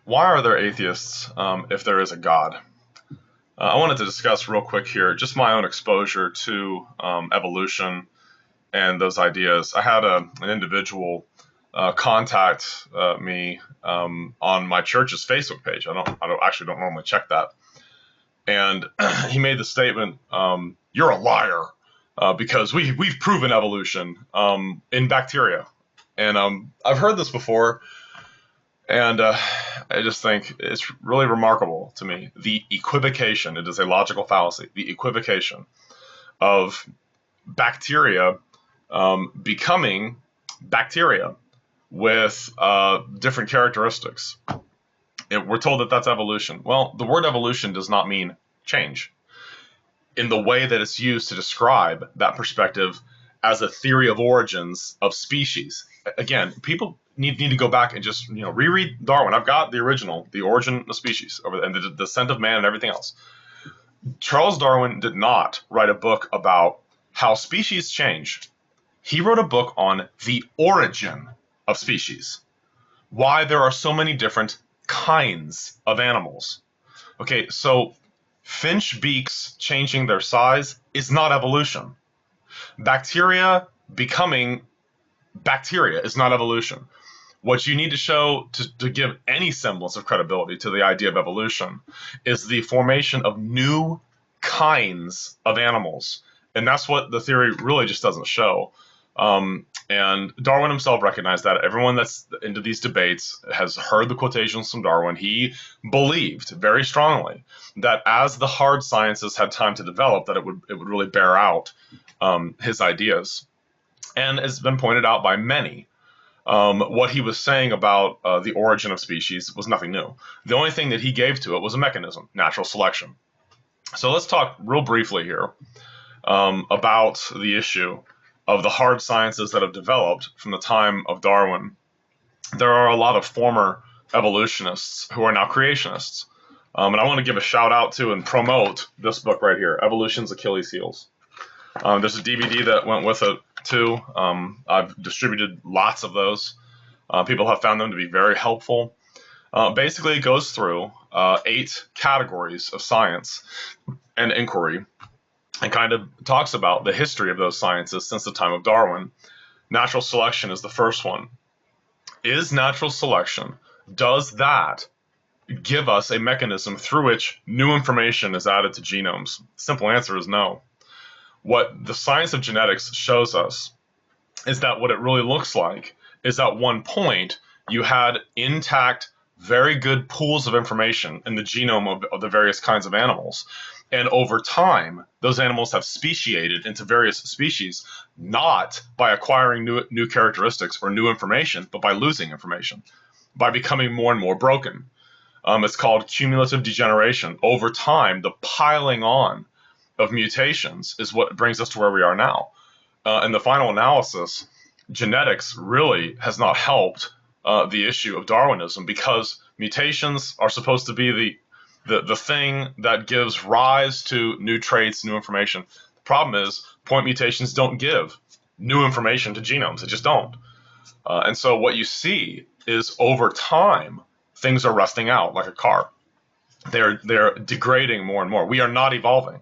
Why are there atheists if there is a God? I wanted to discuss real quick here just my own exposure to evolution and those ideas. I had an individual contact me on my church's Facebook page. I don't normally check that, and he made the statement, "You're a liar," because we've proven evolution in bacteria, and I've heard this before. And I just think it's really remarkable to me, the equivocation, it is a logical fallacy, the equivocation of bacteria becoming bacteria with different characteristics. We're told that that's evolution. Well, the word evolution does not mean change in the way that it's used to describe that perspective as a theory of origins of species. Again, people need to go back and just reread Darwin. I've got the original, The Origin of Species, and the Descent of Man and everything else. Charles Darwin did not write a book about how species change. He wrote a book on the origin of species, why there are so many different kinds of animals. Okay, so finch beaks changing their size is not evolution. Bacteria becoming bacteria is not evolution. What you need to show to give any semblance of credibility to the idea of evolution is the formation of new kinds of animals. And that's what the theory really just doesn't show. And Darwin himself recognized that. Everyone that's into these debates has heard the quotations from Darwin. He believed very strongly that as the hard sciences had time to develop, that it would really bear out his ideas. And it's been pointed out by many. What he was saying about the origin of species was nothing new. The only thing that he gave to it was a mechanism, natural selection. So let's talk real briefly here about the issue of the hard sciences that have developed from the time of Darwin. There are a lot of former evolutionists who are now creationists. And I want to give a shout out to and promote this book right here, Evolution's Achilles Heels. There's a DVD that went with it too. I've distributed lots of those. People have found them to be very helpful. Basically, it goes through 8 categories of science and inquiry and kind of talks about the history of those sciences since the time of Darwin. Natural selection is the first one. Is natural selection, does that give us a mechanism through which new information is added to genomes? Simple answer is no. What the science of genetics shows us is that what it really looks like is at one point you had intact, very good pools of information in the genome of the various kinds of animals. And over time, those animals have speciated into various species, not by acquiring new characteristics or new information, but by losing information, by becoming more and more broken. It's called cumulative degeneration. Over time, the piling on of mutations is what brings us to where we are now. In the final analysis, genetics really has not helped the issue of Darwinism, because mutations are supposed to be the thing that gives rise to new traits, new information. The problem is point mutations don't give new information to genomes. They just don't. And so what you see is over time, things are rusting out like a car. They're degrading more and more. We are not evolving.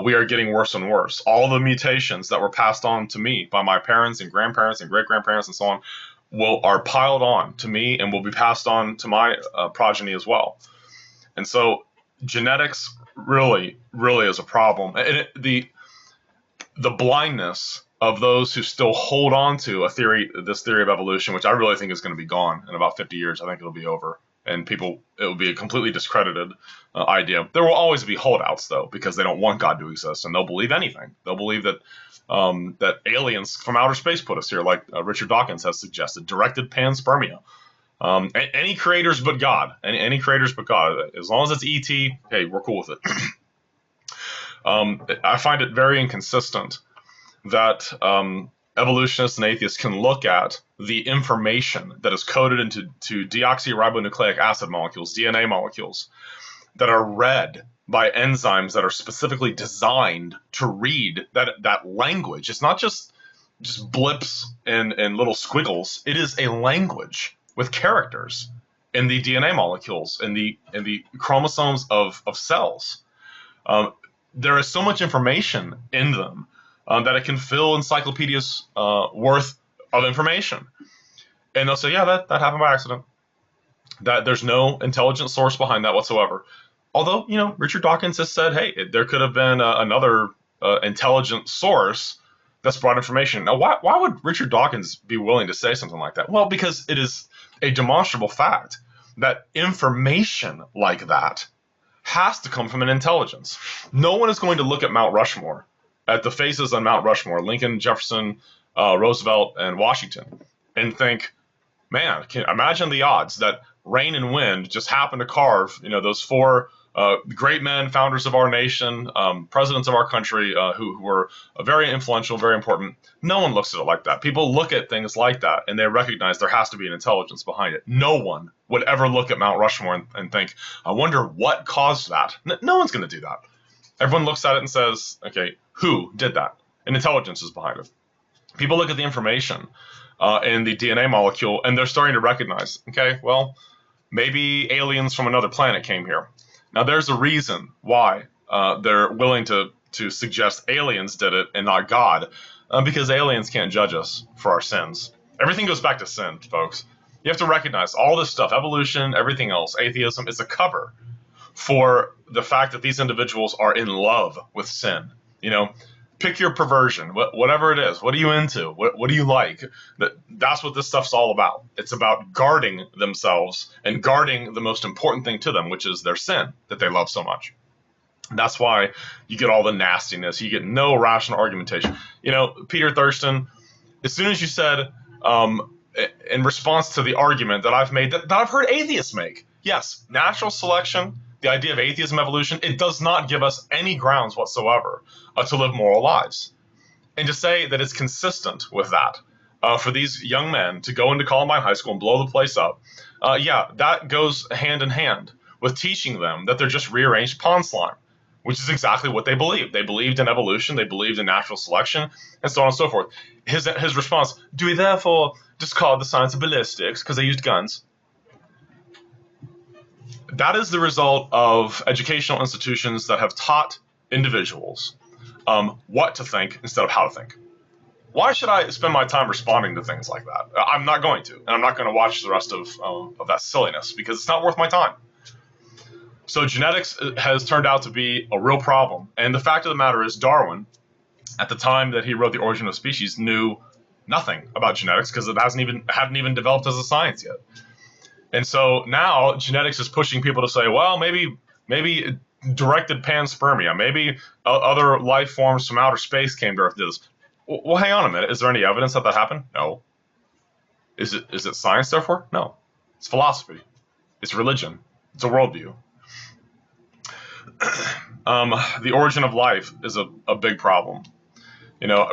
We are getting worse and worse. All the mutations that were passed on to me by my parents and grandparents and great-grandparents and so on are piled on to me and will be passed on to my progeny as well. And so genetics really, really is a problem. And the blindness of those who still hold on to this theory of evolution, which I really think is going to be gone in about 50 years. I think it'll be over. And it will be a completely discredited idea. There will always be holdouts, though, because they don't want God to exist, and they'll believe anything. They'll believe that that aliens from outer space put us here, like Richard Dawkins has suggested, directed panspermia. Any creators but God. Any creators but God. As long as it's ET, hey, we're cool with it. I find it very inconsistent that evolutionists and atheists can look at the information that is coded into deoxyribonucleic acid molecules, DNA molecules, that are read by enzymes that are specifically designed to read that language. It's not just blips and little squiggles. It is a language with characters. in the DNA molecules, in the chromosomes of cells. There is so much information in them that it can fill encyclopedias worth of information. And they'll say, yeah, that happened by accident. That there's no intelligent source behind that whatsoever. Although, Richard Dawkins has said, hey, there could have been another intelligent source that's brought information. Now, why would Richard Dawkins be willing to say something like that? Well, because it is a demonstrable fact that information like that has to come from an intelligence. No one is going to look at Mount Rushmore, at the faces on Mount Rushmore, Lincoln, Jefferson, Roosevelt, and Washington, and think, man, imagine the odds that rain and wind just happen to carve, those four great men, founders of our nation, presidents of our country, who were very influential, very important. No one looks at it like that. People look at things like that, and they recognize there has to be an intelligence behind it. No one would ever look at Mount Rushmore and think, I wonder what caused that. No one's going to do that. Everyone looks at it and says, okay, who did that? And intelligence is behind it. People look at the information in the DNA molecule, and they're starting to recognize, okay, well, maybe aliens from another planet came here. Now, there's a reason why they're willing to suggest aliens did it and not God, because aliens can't judge us for our sins. Everything goes back to sin, folks. You have to recognize all this stuff, evolution, everything else, atheism, is a cover for the fact that these individuals are in love with sin. Pick your perversion, whatever it is. What are you into? What do you like? That's what this stuff's all about. It's about guarding themselves and guarding the most important thing to them, which is their sin that they love so much. That's why you get all the nastiness. You get no rational argumentation. Peter Thurston, as soon as you said, in response to the argument that I've made, that I've heard atheists make, yes, natural selection, the idea of atheism, evolution, it does not give us any grounds whatsoever to live moral lives. And to say that it's consistent with that, for these young men to go into Columbine High School and blow the place up, that goes hand in hand with teaching them that they're just rearranged pond slime, which is exactly what they believed. They believed in evolution, they believed in natural selection, and so on and so forth. His response, do we therefore discard the science of ballistics because they used guns? That is the result of educational institutions that have taught individuals what to think instead of how to think. Why should I spend my time responding to things like that? I'm not going to, and I'm not going to watch the rest of that silliness because it's not worth my time. So genetics has turned out to be a real problem, and the fact of the matter is Darwin, at the time that he wrote The Origin of Species, knew nothing about genetics because it hadn't even developed as a science yet. And so now genetics is pushing people to say, well, maybe directed panspermia, maybe other life forms from outer space came to Earth and did this. Well, hang on a minute. Is there any evidence that happened? No. Is it science, therefore? No. It's philosophy. It's religion. It's a worldview. The origin of life is a big problem.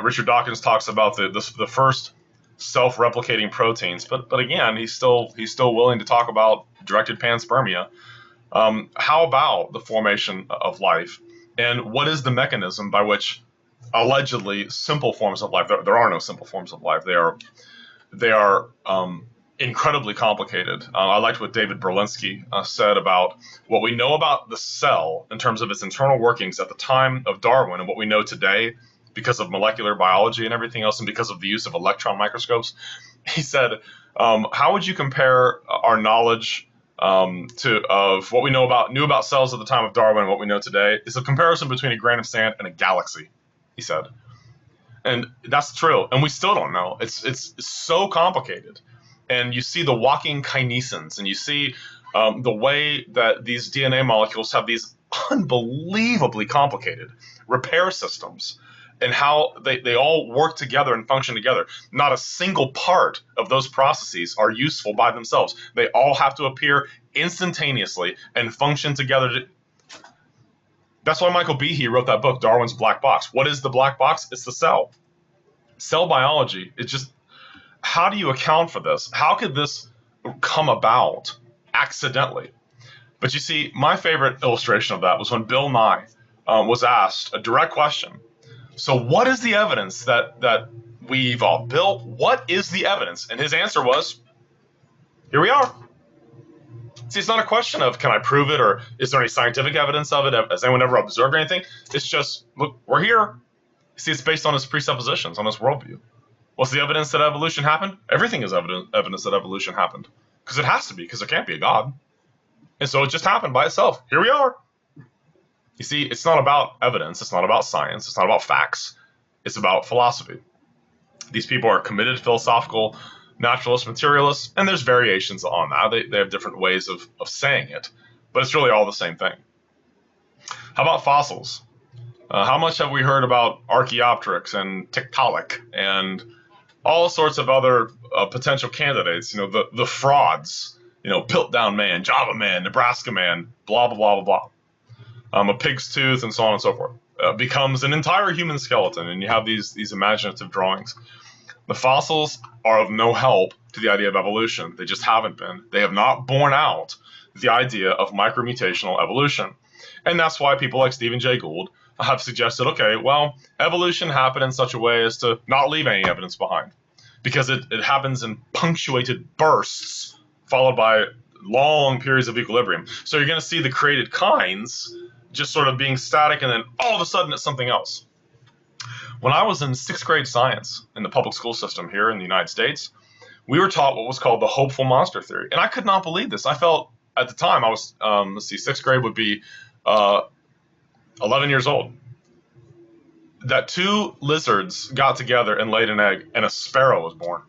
Richard Dawkins talks about the first self-replicating proteins, but again, he's still willing to talk about directed panspermia. How about the formation of life, and what is the mechanism by which allegedly simple forms of life? There are no simple forms of life. They are incredibly complicated. I liked what David Berlinski said about what we know about the cell in terms of its internal workings at the time of Darwin and what we know today because of molecular biology and everything else, and because of the use of electron microscopes. He said, how would you compare our knowledge of what we knew about cells at the time of Darwin and what we know today? Is a comparison between a grain of sand and a galaxy, he said. And that's true. And we still don't know. It's so complicated. And you see the walking kinesins, and you see the way that these DNA molecules have these unbelievably complicated repair systems, and how they all work together and function together. Not a single part of those processes are useful by themselves. They all have to appear instantaneously and function together. That's why Michael Behe wrote that book, Darwin's Black Box. What is the black box? It's the cell. Cell biology, it's just, how do you account for this? How could this come about accidentally? But you see, my favorite illustration of that was when Bill Nye was asked a direct question. So what is the evidence that we evolved? Bill, what is the evidence? And his answer was, here we are. See, it's not a question of can I prove it or is there any scientific evidence of it? Has anyone ever observed anything? It's just, look, we're here. See, it's based on his presuppositions, on his worldview. What's the evidence that evolution happened? Everything is evidence that evolution happened. Because it has to be, because there can't be a God. And so it just happened by itself. Here we are. You see, it's not about evidence. It's not about science. It's not about facts. It's about philosophy. These people are committed philosophical naturalists, materialists, and there's variations on that. They have different ways of saying it, but it's really all the same thing. How about fossils? How much have we heard about Archaeopteryx and Tiktaalik and all sorts of other potential candidates? You know, the frauds. You know, Piltdown Man, Java Man, Nebraska Man, blah blah blah blah blah. A pig's tooth and so on and so forth becomes an entire human skeleton, and you have these imaginative drawings. The fossils are of no help to the idea of evolution. They just haven't been. They have not borne out the idea of micromutational evolution. And that's why people like Stephen Jay Gould have suggested, okay, well, evolution happened in such a way as to not leave any evidence behind, because it happens in punctuated bursts followed by long periods of equilibrium. So you're going to see the created kinds just sort of being static, and then all of a sudden it's something else. When I was in 6th grade science in the public school system here in the United States, we were taught what was called the hopeful monster theory. And I could not believe this. I felt at the time I was, 6th grade would be 11 years old, that 2 lizards got together and laid an egg and a sparrow was born.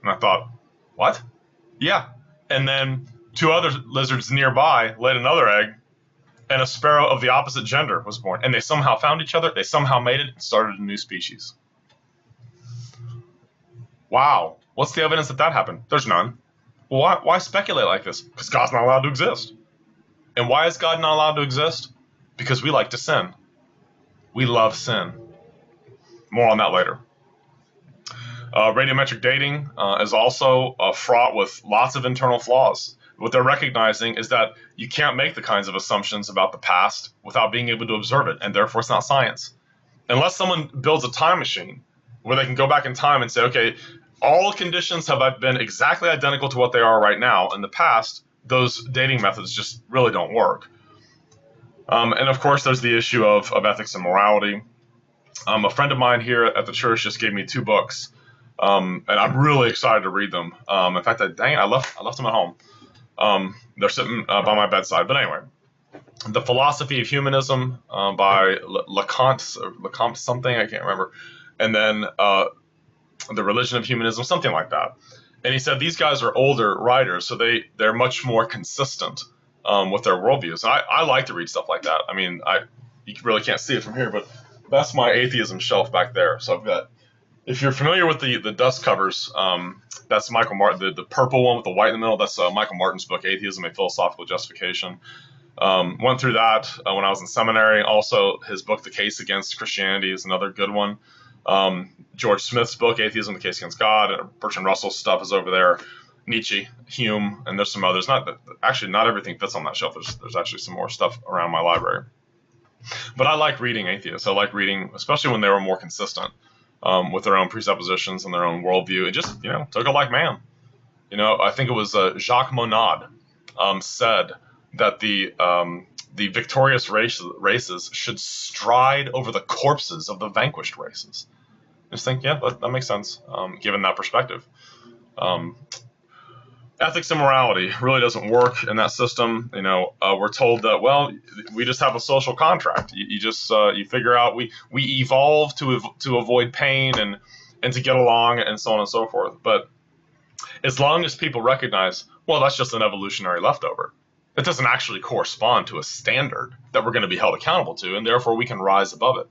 And I thought, what? Yeah. And then 2 other lizards nearby laid another egg, and a sparrow of the opposite gender was born. And they somehow found each other, they somehow mated, and started a new species. Wow. What's the evidence that that happened? There's none. Well, why speculate like this? Because God's not allowed to exist. And why is God not allowed to exist? Because we like to sin. We love sin. More on that later. Radiometric dating is also fraught with lots of internal flaws. What they're recognizing is that you can't make the kinds of assumptions about the past without being able to observe it, and therefore it's not science. Unless someone builds a time machine where they can go back in time and say, okay, all conditions have been exactly identical to what they are right now. In the past, those dating methods just really don't work. And of course, there's the issue of ethics and morality. A friend of mine here at the church just gave me 2 books, and I'm really excited to read them. In fact, I left them at home. They're sitting by my bedside. But anyway, The Philosophy of Humanism by Leconte something, I can't remember. And then The Religion of Humanism, something like that. And he said these guys are older writers, so they're much more consistent with their worldviews. And I like to read stuff like that. I mean, you really can't see it from here, but that's my atheism shelf back there. So I've got, if you're familiar with the dust covers, that's Michael Martin, the purple one with the white in the middle, that's Michael Martin's book, Atheism, A Philosophical Justification. Went through that when I was in seminary. Also, his book, The Case Against Christianity, is another good one. George Smith's book, Atheism, The Case Against God, and Bertrand Russell's stuff is over there. Nietzsche, Hume, and there's some others. Not everything fits on that shelf. There's actually some more stuff around my library. But I like reading atheists. I like reading, especially when they were more consistent with their own presuppositions and their own worldview, and just, took it like man. I think it was Jacques Monod said that the victorious races should stride over the corpses of the vanquished races. Just think, yeah, that makes sense, given that perspective. Ethics and morality really doesn't work in that system. We're told that, well, we just have a social contract. You figure out we evolve to avoid pain and to get along and so on and so forth. But as long as people recognize, well, that's just an evolutionary leftover. It doesn't actually correspond to a standard that we're going to be held accountable to, and therefore we can rise above it.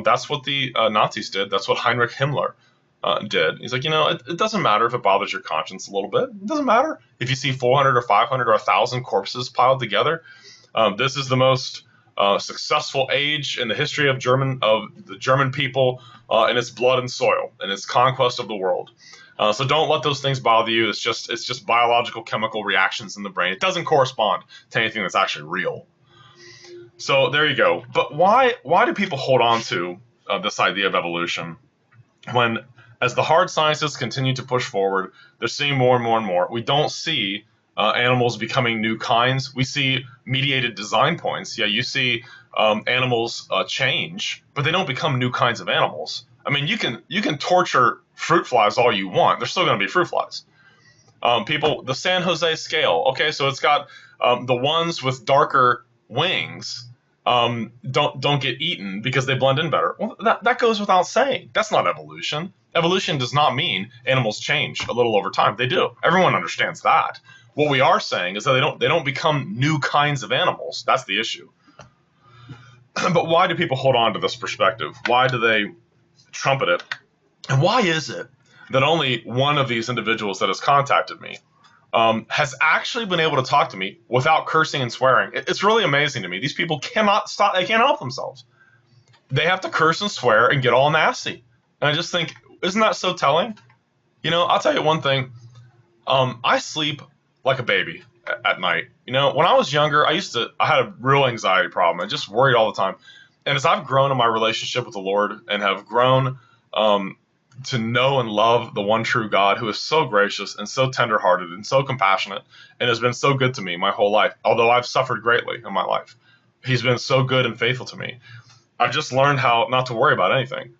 That's what the Nazis did. That's what Heinrich Himmler did. He's like, it doesn't matter if it bothers your conscience a little bit. It doesn't matter if you see 400 or 500 or 1,000 corpses piled together. This is the most successful age in the history of the German people in its blood and soil and its conquest of the world. So don't let those things bother you. It's just biological chemical reactions in the brain. It doesn't correspond to anything that's actually real. So there you go. But why do people hold on to this idea of evolution when, as the hard sciences continue to push forward, they're seeing more and more and more? We don't see animals becoming new kinds. We see mediated design points. Yeah, you see animals change, but they don't become new kinds of animals. I mean, you can torture fruit flies all you want. They're still going to be fruit flies. The San Jose scale. Okay, so it's got the ones with darker wings don't get eaten because they blend in better. Well, that goes without saying. That's not evolution. Evolution does not mean animals change a little over time. They do. Everyone understands that. What we are saying is that they don't become new kinds of animals. That's the issue. But why do people hold on to this perspective? Why do they trumpet it? And why is it that only one of these individuals that has contacted me has actually been able to talk to me without cursing and swearing? It's really amazing to me. These people cannot stop. They can't help themselves. They have to curse and swear and get all nasty. And I just think, isn't that so telling? You know, I'll tell you one thing. I sleep like a baby at night. You know, when I was younger, I had a real anxiety problem. I just worried all the time. And as I've grown in my relationship with the Lord and have grown to know and love the one true God who is so gracious and so tenderhearted and so compassionate and has been so good to me my whole life, although I've suffered greatly in my life. He's been so good and faithful to me. I've just learned how not to worry about anything.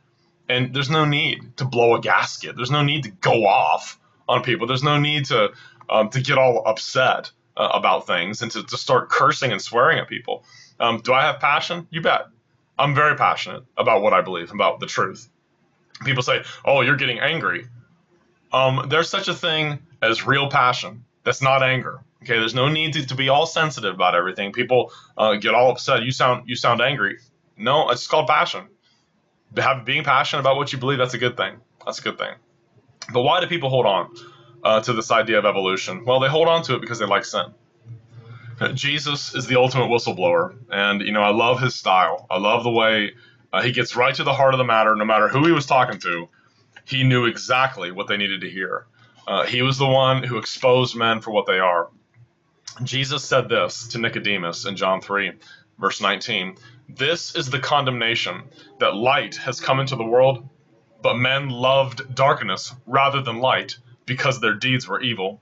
And there's no need to blow a gasket. There's no need to go off on people. There's no need to get all upset about things and to start cursing and swearing at people. Do I have passion? You bet. I'm very passionate about what I believe, about the truth. People say, oh, you're getting angry. There's such a thing as real passion. That's not anger. Okay, there's no need to be all sensitive about everything. People get all upset. You sound angry. No, it's called passion. Being passionate about what you believe, that's a good thing. That's a good thing. But why do people hold on to this idea of evolution? Well, they hold on to it because they like sin. Jesus is the ultimate whistleblower, and I love his style. I love the way he gets right to the heart of the matter. No matter who he was talking to, he knew exactly what they needed to hear. He was the one who exposed men for what they are. Jesus said this to Nicodemus in John 3, verse 19. This is the condemnation, that light has come into the world, but men loved darkness rather than light because their deeds were evil.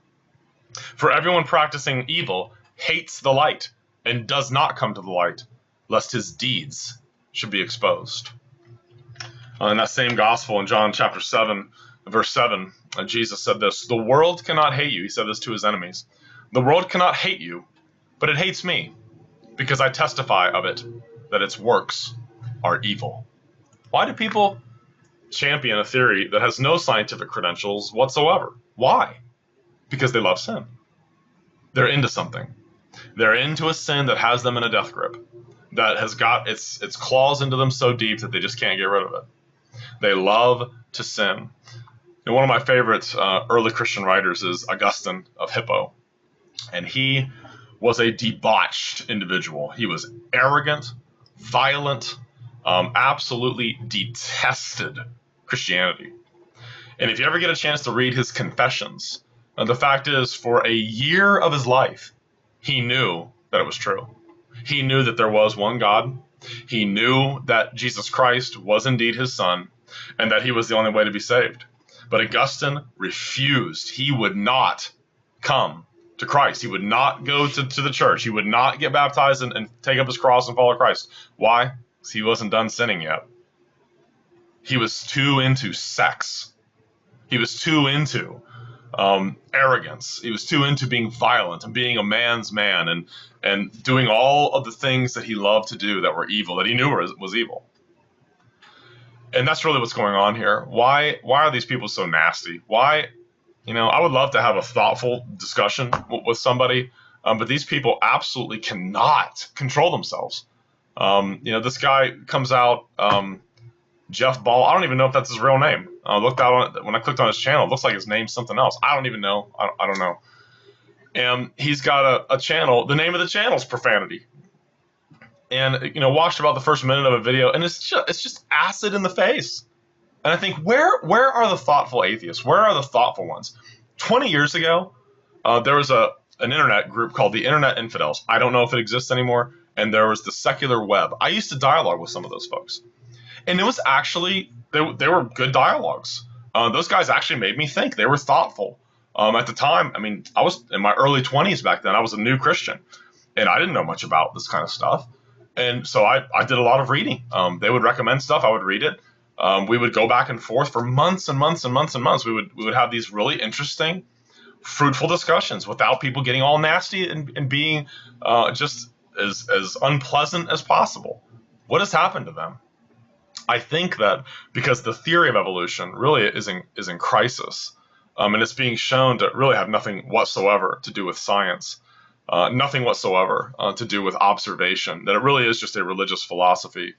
For everyone practicing evil hates the light and does not come to the light, lest his deeds should be exposed. In that same gospel in John chapter 7, verse 7, Jesus said this, the world cannot hate you. He said this to his enemies. The world cannot hate you, but it hates me, because I testify of it, that its works are evil. Why do people champion a theory that has no scientific credentials whatsoever? Why? Because they love sin. They're into something. They're into a sin that has them in a death grip, that has got its claws into them so deep that they just can't get rid of it. They love to sin. And one of my favorite early Christian writers is Augustine of Hippo. And he was a debauched individual. He was arrogant, violent, absolutely detested Christianity. And if you ever get a chance to read his confessions, the fact is, for a year of his life, he knew that it was true. He knew that there was one God. He knew that Jesus Christ was indeed his son, and that he was the only way to be saved. But Augustine refused. He would not come to Christ. He would not go to the church. He would not get baptized and take up his cross and follow Christ. Why? Because he wasn't done sinning yet. He was too into sex. He was too into arrogance. He was too into being violent and being a man's man and doing all of the things that he loved to do that were evil, that he knew was evil. And that's really what's going on here. Why are these people so nasty? Why? I would love to have a thoughtful discussion with somebody, but these people absolutely cannot control themselves. This guy comes out, Jeff Ball. I don't even know if that's his real name. I looked out on it when I clicked on his channel. It looks like his name's something else. I don't even know. I don't know. And he's got a channel. The name of the channel is Profanity. And watched about the first minute of a video, and it's just acid in the face. And I think, where are the thoughtful atheists? Where are the thoughtful ones? 20 years ago, there was an internet group called the Internet Infidels. I don't know if it exists anymore. And there was the Secular Web. I used to dialogue with some of those folks. And it was actually, they were good dialogues. Those guys actually made me think. They were thoughtful. At the time, I mean, I was in my early 20s back then. I was a new Christian, and I didn't know much about this kind of stuff. And so I did a lot of reading. They would recommend stuff. I would read it. We would go back and forth for months and months and months and months. We would have these really interesting, fruitful discussions without people getting all nasty and being just as unpleasant as possible. What has happened to them? I think that because the theory of evolution really is in crisis, and it's being shown to really have nothing whatsoever to do with science, nothing whatsoever to do with observation, that it really is just a religious philosophy.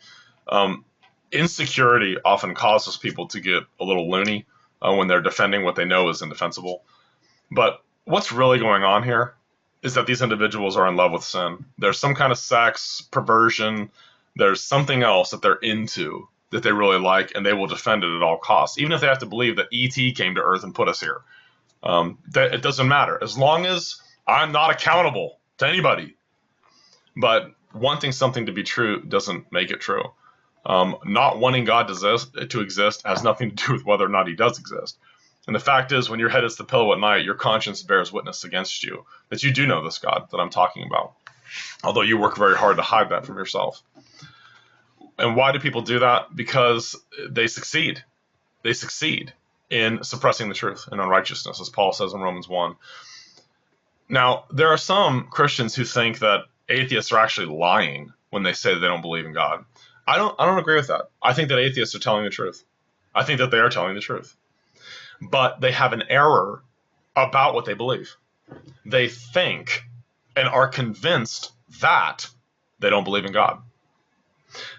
Insecurity often causes people to get a little loony when they're defending what they know is indefensible. But what's really going on here is that these individuals are in love with sin. There's some kind of sex, perversion, there's something else that they're into that they really like, and they will defend it at all costs, even if they have to believe that E.T. came to Earth and put us here. That it doesn't matter, as long as I'm not accountable to anybody. But wanting something to be true doesn't make it true. Not wanting God to exist has nothing to do with whether or not he does exist. And the fact is, when your head hits the pillow at night, your conscience bears witness against you that you do know this God that I'm talking about, although you work very hard to hide that from yourself. And why do people do that? Because they succeed. They succeed in suppressing the truth and unrighteousness, as Paul says in Romans 1. Now, there are some Christians who think that atheists are actually lying when they say they don't believe in God. I don't agree with that. I think that atheists are telling the truth. I think that they are telling the truth. But they have an error about what they believe. They think and are convinced that they don't believe in God.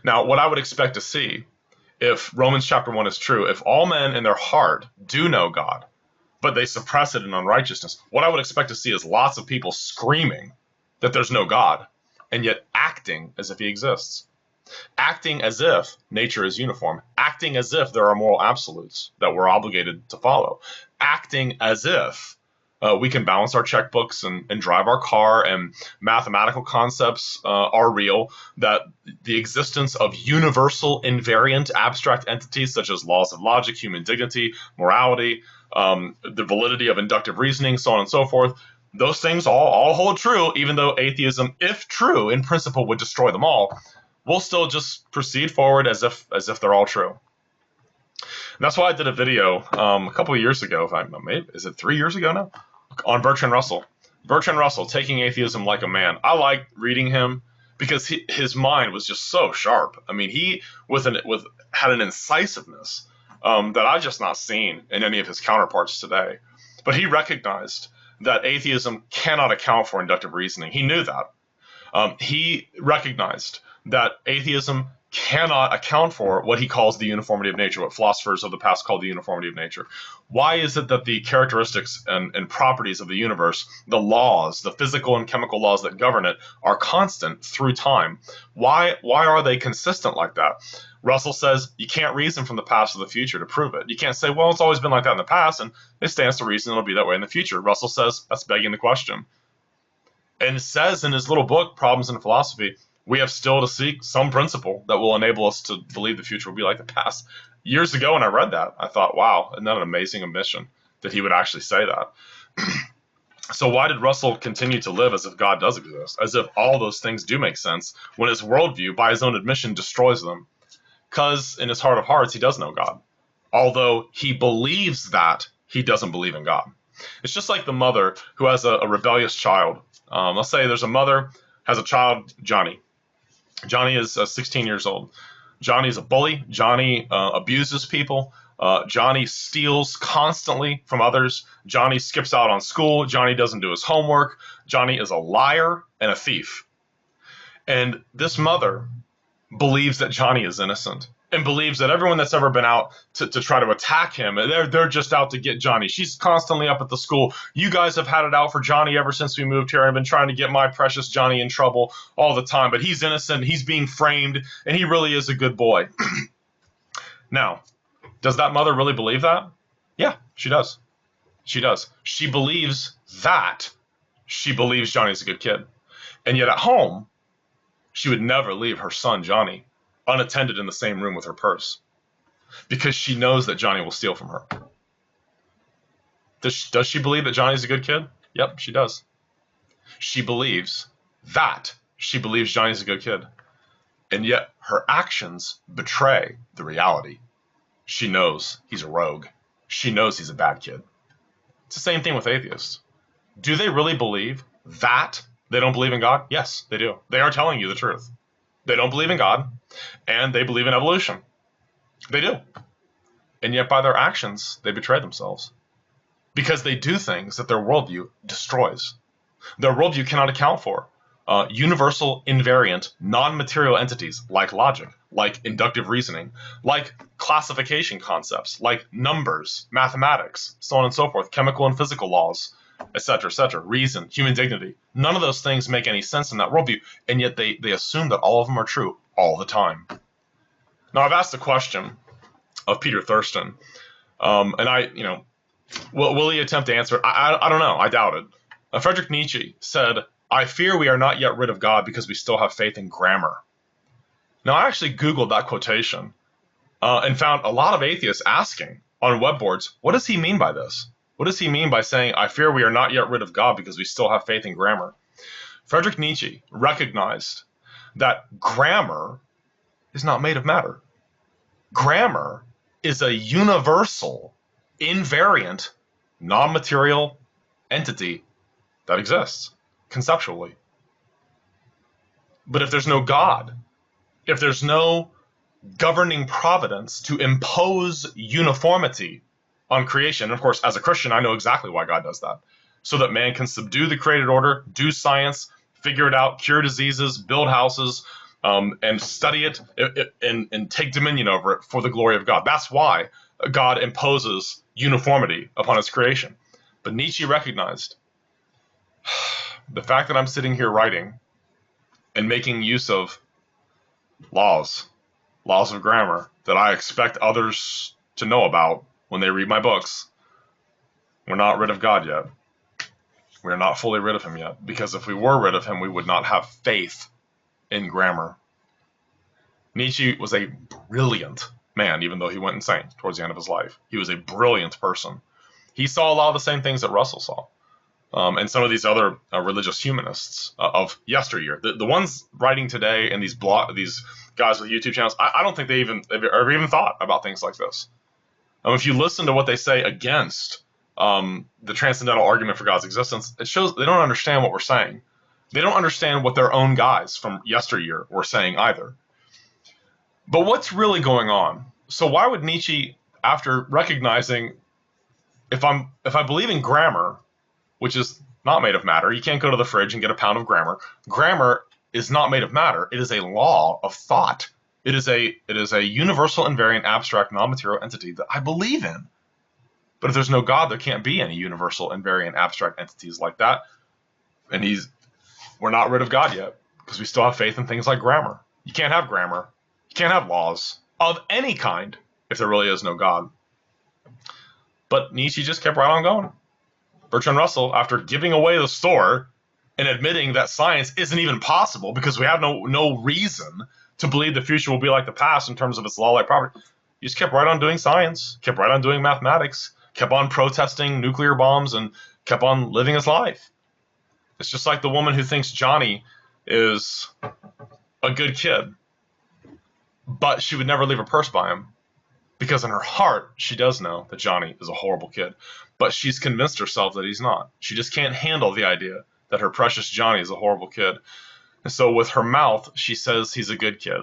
Now, what I would expect to see, if Romans chapter 1 is true, if all men in their heart do know God, but they suppress it in unrighteousness, what I would expect to see is lots of people screaming that there's no God, and yet acting as if he exists. Acting as if nature is uniform. Acting as if there are moral absolutes that we're obligated to follow. Acting as if we can balance our checkbooks and drive our car, and mathematical concepts are real, that the existence of universal, invariant, abstract entities such as laws of logic, human dignity, morality, the validity of inductive reasoning, so on and so forth, those things all hold true, even though atheism, if true, in principle would destroy them all. We'll still just proceed forward as if they're all true. And that's why I did a video a couple of years ago, is it 3 years ago now, on Bertrand Russell. Bertrand Russell, Taking Atheism Like a Man. I liked reading him because his mind was just so sharp. I mean, he had an incisiveness that I've just not seen in any of his counterparts today. But he recognized that atheism cannot account for inductive reasoning. He knew that. He recognized that atheism cannot account for what he calls the uniformity of nature, what philosophers of the past call the uniformity of nature. Why is it that the characteristics and properties of the universe, the laws, the physical and chemical laws that govern it, are constant through time? Why are they consistent like that? Russell says you can't reason from the past to the future to prove it. You can't say, well, it's always been like that in the past, and it stands to reason it'll be that way in the future. Russell says that's begging the question. And says in his little book, Problems in Philosophy, we have still to seek some principle that will enable us to believe the future will be like the past. Years ago when I read that, I thought, wow, isn't that an amazing admission that he would actually say that? So why did Russell continue to live as if God does exist, as if all those things do make sense, when his worldview, by his own admission, destroys them? Because in his heart of hearts, he does know God, although he believes that he doesn't believe in God. It's just like the mother who has a rebellious child. Let's say there's a mother, has a child, Johnny. Johnny is 16 years old. Johnny's a bully. Johnny abuses people. Johnny steals constantly from others. Johnny skips out on school. Johnny doesn't do his homework. Johnny is a liar and a thief. And this mother believes that Johnny is innocent, and believes that everyone that's ever been out to try to attack him, they're just out to get Johnny. She's constantly up at the school. You guys have had it out for Johnny ever since we moved here. I've been trying to get my precious Johnny in trouble all the time, but he's innocent. He's being framed, and he really is a good boy. Now, does that mother really believe that? Yeah, she does. She does. She believes that. She believes Johnny's a good kid. And yet at home, she would never leave her son, Johnny, unattended in the same room with her purse, because she knows that Johnny will steal from her. Does she believe that Johnny's a good kid? Yep, she does. She believes Johnny's a good kid. And yet her actions betray the reality. She knows he's a rogue. She knows he's a bad kid. It's the same thing with atheists. Do they really believe that they don't believe in God? Yes, they do. They are telling you the truth. They don't believe in God, and they believe in evolution. They do. And yet by their actions, they betray themselves. Because they do things that their worldview destroys. Their worldview cannot account for. Universal, invariant, non-material entities like logic, like inductive reasoning, like classification concepts, like numbers, mathematics, so on and so forth, chemical and physical laws, etc., reason, human dignity. None of those things make any sense in that worldview, and yet they assume that all of them are true all the time. Now, I've asked the question of Peter Thurston, and will he attempt to answer it? I don't know. I doubt it. Friedrich Nietzsche said, "I fear we are not yet rid of God because we still have faith in grammar." Now, I actually Googled that quotation and found a lot of atheists asking on web boards, what does he mean by this? What does he mean by saying, "I fear we are not yet rid of God because we still have faith in grammar"? Friedrich Nietzsche recognized that grammar is not made of matter. Grammar is a universal, invariant, non-material entity that exists conceptually. But if there's no God, if there's no governing providence to impose uniformity on creation, and of course, as a Christian, I know exactly why God does that, so that man can subdue the created order, do science, figure it out, cure diseases, build houses, and study it and take dominion over it for the glory of God. That's why God imposes uniformity upon his creation. But Nietzsche recognized the fact that I'm sitting here writing and making use of laws of grammar that I expect others to know about when they read my books. We're not rid of God yet. We're not fully rid of him yet, because if we were rid of him, we would not have faith in grammar. Nietzsche was a brilliant man, even though he went insane towards the end of his life. He was a brilliant person. He saw a lot of the same things that Russell saw. And some of these other religious humanists of yesteryear, the ones writing today and these guys with YouTube channels, I don't think they've ever even thought about things like this. If you listen to what they say against the transcendental argument for God's existence, it shows they don't understand what we're saying. They don't understand what their own guys from yesteryear were saying either. But what's really going on? So why would Nietzsche, after recognizing if I believe in grammar, which is not made of matter, you can't go to the fridge and get a pound of grammar. Grammar is not made of matter. It is a law of thought. It is a universal, invariant, abstract, non-material entity that I believe in. But if there's no God, there can't be any universal, invariant, abstract entities like that. And we're not rid of God yet, because we still have faith in things like grammar. You can't have grammar. You can't have laws of any kind if there really is no God. But Nietzsche just kept right on going. Bertrand Russell, after giving away the store and admitting that science isn't even possible because we have no reason to believe the future will be like the past in terms of its law-like property, he just kept right on doing science, kept right on doing mathematics, kept on protesting nuclear bombs, and kept on living his life. It's just like the woman who thinks Johnny is a good kid, but she would never leave her purse by him, because in her heart, she does know that Johnny is a horrible kid, but she's convinced herself that he's not. She just can't handle the idea that her precious Johnny is a horrible kid. And so with her mouth, she says he's a good kid,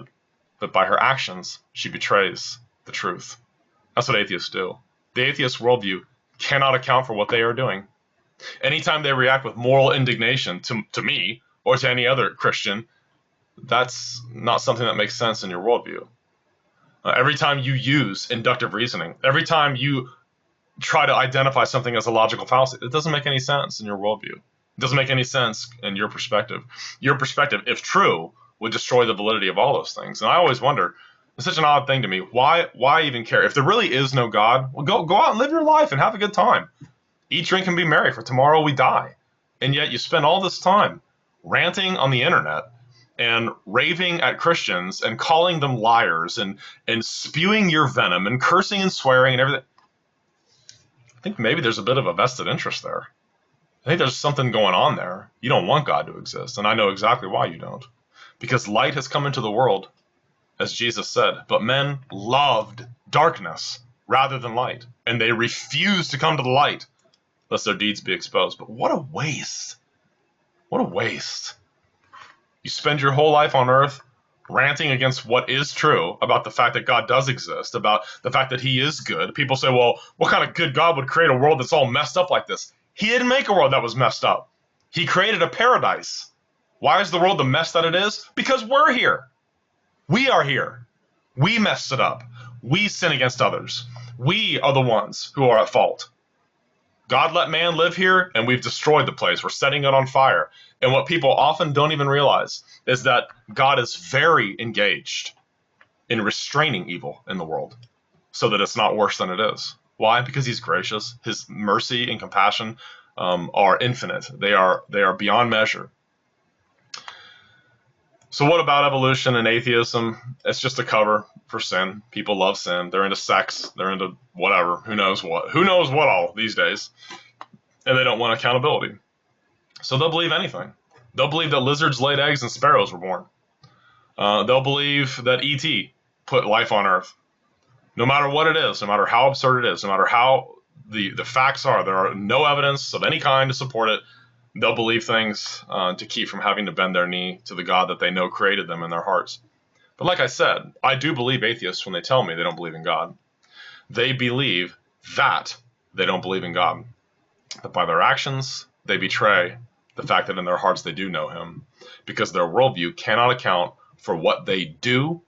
but by her actions, she betrays the truth. That's what atheists do. The atheist worldview cannot account for what they are doing. Anytime they react with moral indignation to me or to any other Christian, that's not something that makes sense in your worldview. Every time you use inductive reasoning, every time you try to identify something as a logical fallacy, it doesn't make any sense in your worldview. It doesn't make any sense in your perspective. Your perspective, if true, would destroy the validity of all those things. And I always wonder, it's such an odd thing to me. Why even care? If there really is no God, well, go out and live your life and have a good time. Eat, drink, and be merry, for tomorrow we die. And yet you spend all this time ranting on the internet and raving at Christians and calling them liars and spewing your venom and cursing and swearing and everything. think maybe there's a bit of a vested interest there. I think there's something going on there. You don't want God to exist, and I know exactly why you don't. Because light has come into the world, as Jesus said, but men loved darkness rather than light, and they refused to come to the light, lest their deeds be exposed. But what a waste. What a waste. You spend your whole life on earth ranting against what is true about the fact that God does exist, about the fact that he is good. People say, well, what kind of good God would create a world that's all messed up like this? He didn't make a world that was messed up. He created a paradise. Why is the world the mess that it is? Because we're here. We are here. We messed it up. We sin against others. We are the ones who are at fault. God let man live here, and we've destroyed the place. We're setting it on fire. And what people often don't even realize is that God is very engaged in restraining evil in the world so that it's not worse than it is. Why? Because he's gracious. His mercy and compassion are infinite. They are beyond measure. So what about evolution and atheism? It's just a cover for sin. People love sin. They're into sex. They're into whatever. Who knows what? Who knows what all these days? And they don't want accountability. So they'll believe anything. They'll believe that lizards laid eggs and sparrows were born. They'll believe that E.T. put life on Earth. No matter what it is, no matter how absurd it is, no matter how the facts are, there are no evidence of any kind to support it. They'll believe things to keep from having to bend their knee to the God that they know created them in their hearts. But like I said, I do believe atheists when they tell me they don't believe in God. They believe that they don't believe in God. But by their actions, they betray the fact that in their hearts they do know him, because their worldview cannot account for what they do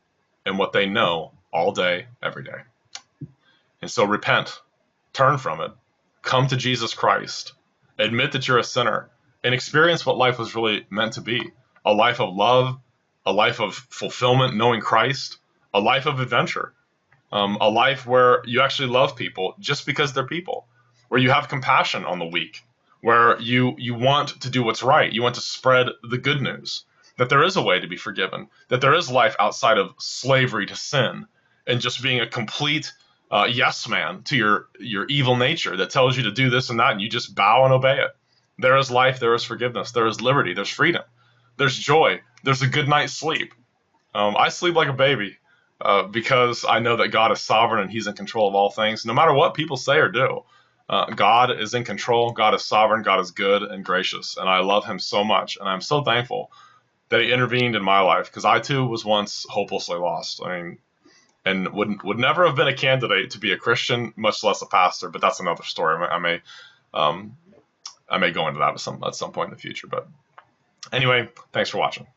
and what they know all day, every day. And so repent, turn from it, come to Jesus Christ, admit that you're a sinner, and experience what life was really meant to be. A life of love, a life of fulfillment, knowing Christ, a life of adventure, a life where you actually love people just because they're people, where you have compassion on the weak, where you want to do what's right, you want to spread the good news, that there is a way to be forgiven, that there is life outside of slavery to sin, and just being a complete yes man to your evil nature that tells you to do this and that, and you just bow and obey it. There is life, there is forgiveness, there is liberty, there's freedom, there's joy, there's a good night's sleep. I sleep like a baby because I know that God is sovereign and he's in control of all things. No matter what people say or do, God is in control, God is sovereign, God is good and gracious, and I love him so much, and I'm so thankful that he intervened in my life, because I too was once hopelessly lost. I mean, and would never have been a candidate to be a Christian, much less a pastor. But that's another story. I may go into that at some point in the future. But anyway, thanks for watching.